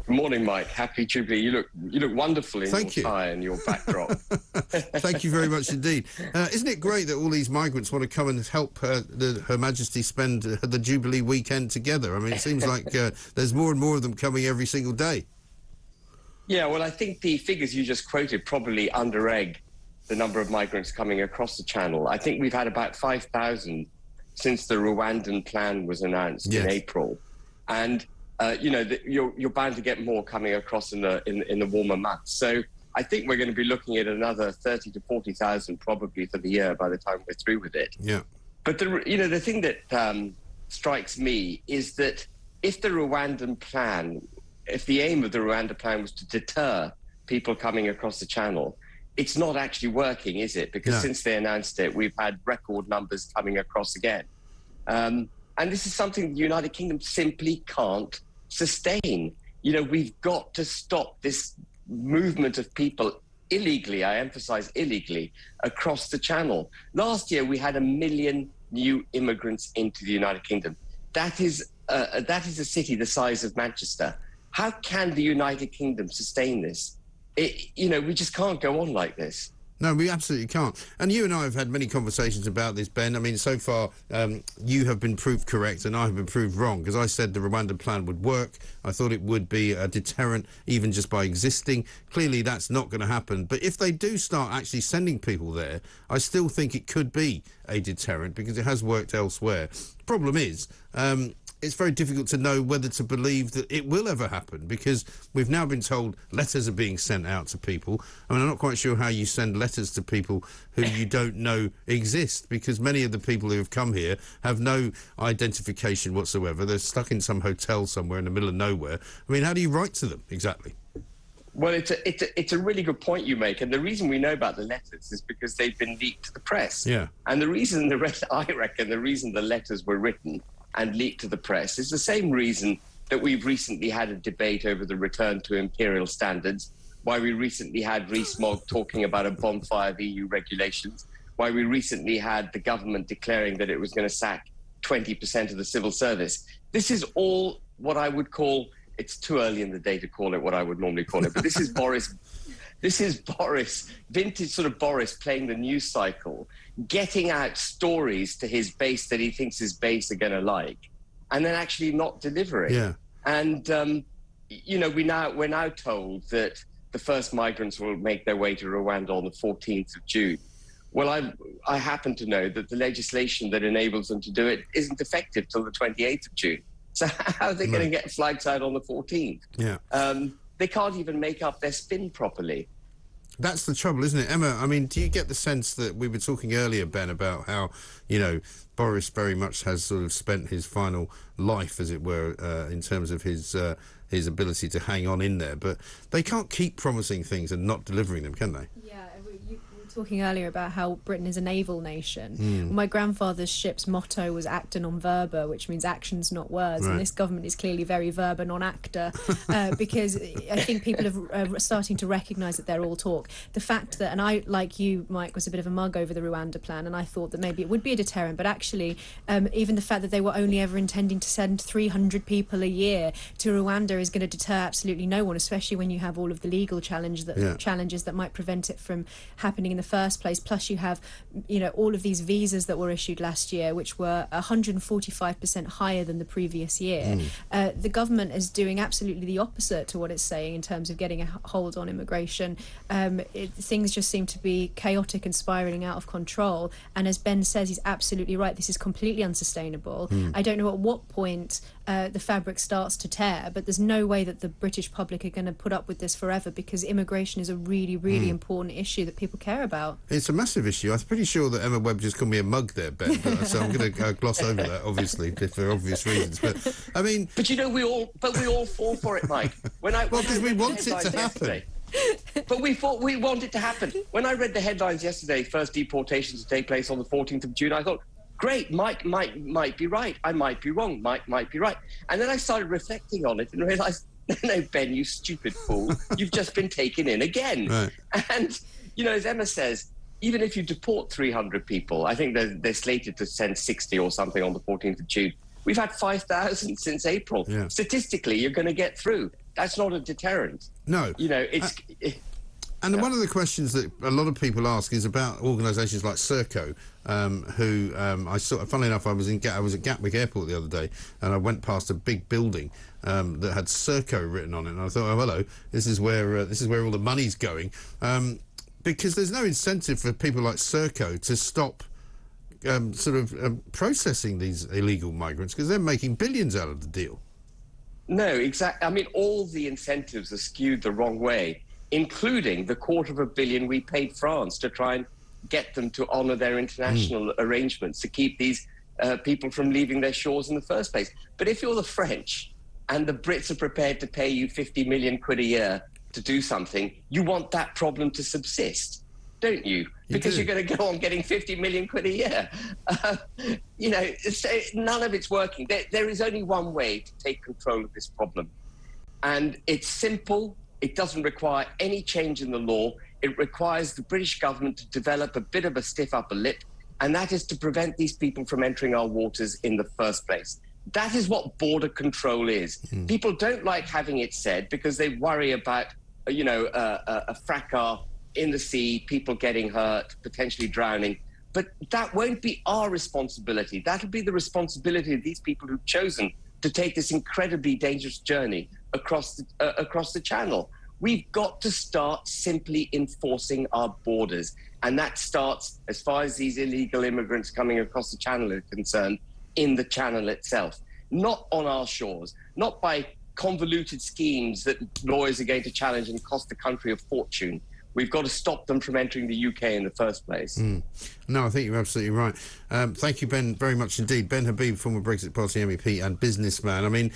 Morning, Mike. Happy Jubilee. You look wonderful in your tie and your backdrop. Thank you very much indeed. Isn't it great that all these migrants want to come and help Her Majesty spend the Jubilee weekend together? I mean, it seems like there's more and more of them coming every single day. Yeah, well, I think the figures you just quoted probably under-egg the number of migrants coming across the Channel. I think we've had about 5,000 since the Rwandan plan was announced in April. And you know, you're bound to get more coming across in the warmer months. So I think we're going to be looking at another 30 to 40,000 probably for the year by the time we're through with it. Yeah. But the thing that strikes me is that if the Rwandan plan, if the aim of the Rwanda plan was to deter people coming across the Channel, it's not actually working, is it? Because since they announced it, we've had record numbers coming across again. And this is something the United Kingdom simply can't sustain. You know, we've got to stop this movement of people illegally, I emphasize illegally, across the Channel. Last year, we had 1 million new immigrants into the United Kingdom. That is a city the size of Manchester. How can the United Kingdom sustain this? You know, we just can't go on like this. No, we absolutely can't. And you and I have had many conversations about this, Ben. I mean, so far, you have been proved correct and I have been proved wrong, because I said the Rwandan plan would work. I thought it would be a deterrent, even just by existing. Clearly, that's not going to happen. But if they do start actually sending people there, I still think it could be a deterrent, because it has worked elsewhere. Problem is, it's very difficult to know whether to believe that it will ever happen, because we've now been told letters are being sent out to people. I mean, I'm not quite sure how you send letters to people who you don't know exist, because many of the people who have come here have no identification whatsoever. They're stuck in some hotel somewhere in the middle of nowhere. I mean, how do you write to them exactly? Well, it's a really good point you make, and the reason we know about the letters is because they've been leaked to the press. Yeah. And the reason I reckon the reason the letters were written and leaked to the press is the same reason that we've recently had a debate over the return to imperial standards, why we recently had Rees-Mogg talking about a bonfire of EU regulations, why we recently had the government declaring that it was going to sack 20% of the civil service. This is all what I would call, it's too early in the day to call it what I would normally call it, but this is Boris, vintage sort of Boris playing the news cycle, getting out stories to his base that he thinks his base are going to like, and then actually not delivering. Yeah. And, you know, we're now told that the first migrants will make their way to Rwanda on the 14th of June. Well, I happen to know that the legislation that enables them to do it isn't effective till the 28th of June. So how are they going to get flags out on the 14th? Yeah. They can't even make up their spin properly. That's the trouble, isn't it? Emma, I mean, do you get the sense that we were talking earlier, Ben, about how, you know, Boris very much has sort of spent his final life, as it were, in terms of his ability to hang on in there, but they can't keep promising things and not delivering them, can they? Yeah, you were talking earlier about how Britain is a naval nation. My grandfather's ship's motto was acta non verba, which means actions, not words, and this government is clearly very verba non acta, because I think people are starting to recognise that they're all talk. The fact that, and I, like you, Mike, was a bit of a mug over the Rwanda plan, and I thought that maybe it would be a deterrent, but actually even the fact that they were only ever intending to send 300 people a year to Rwanda is going to deter absolutely no one, especially when you have all of the legal challenges that might prevent it from happening in the first place. Plus you have, you know, all of these visas that were issued last year, which were 145% higher than the previous year. The government is doing absolutely the opposite to what it's saying in terms of getting a hold on immigration. Things just seem to be chaotic and spiralling out of control, and as Ben says, he's absolutely right, this is completely unsustainable. I don't know at what point the fabric starts to tear, but there's no way that the British public are going to put up with this forever, because immigration is a really, really important issue that people care about. It's a massive issue. I'm pretty sure that Emma Webb just called me a mug there, Ben, but, so I'm going to gloss over that, obviously, for obvious reasons. But, I mean... But, you know, we all fall for it, Mike. Well, because we want it to happen. But we thought we want it to happen. When I read the headlines yesterday, first deportations to take place on the 14th of June, I thought, great, Mike might be right. I might be wrong. Mike might be right. And then I started reflecting on it and realised, no, Ben, you stupid fool, you've just been taken in again. Right. And, you know, as Emma says, even if you deport 300 people, I think they're slated to send 60 or something on the 14th of June. We've had 5,000 since April. Yeah. Statistically, you're going to get through. that's not a deterrent. No. You know, it's... And one of the questions that a lot of people ask is about organisations like Serco, who I saw. Funnily enough, I was at Gatwick Airport the other day, and I went past a big building that had Serco written on it, and I thought, oh, hello, this is where all the money's going, because there's no incentive for people like Serco to stop processing these illegal migrants, because they're making billions out of the deal. No, exactly. I mean, all the incentives are skewed the wrong way, including the $250 million we paid France to try and get them to honour their international arrangements to keep these people from leaving their shores in the first place. But if you're the French and the Brits are prepared to pay you 50 million quid a year to do something, you want that problem to subsist, don't you? Because you're going to go on getting 50 million quid a year. You know, so none of it's working. There is only one way to take control of this problem. And it's simple. It doesn't require any change in the law. It requires the British government to develop a bit of a stiff upper lip, and that is to prevent these people from entering our waters in the first place. That is what border control is. People don't like having it said because they worry about, you know, a fracas in the sea, people getting hurt, potentially drowning. But that won't be our responsibility. That'll be the responsibility of these people who've chosen to take this incredibly dangerous journey across the channel. We've got to start simply enforcing our borders. And that starts, as far as these illegal immigrants coming across the channel are concerned, in the channel itself, not on our shores, not by convoluted schemes that lawyers are going to challenge and cost the country a fortune. We've got to stop them from entering the UK in the first place. No, I think you're absolutely right. Thank you, Ben, very much indeed. Ben Habib, former Brexit Party MEP and businessman. I mean...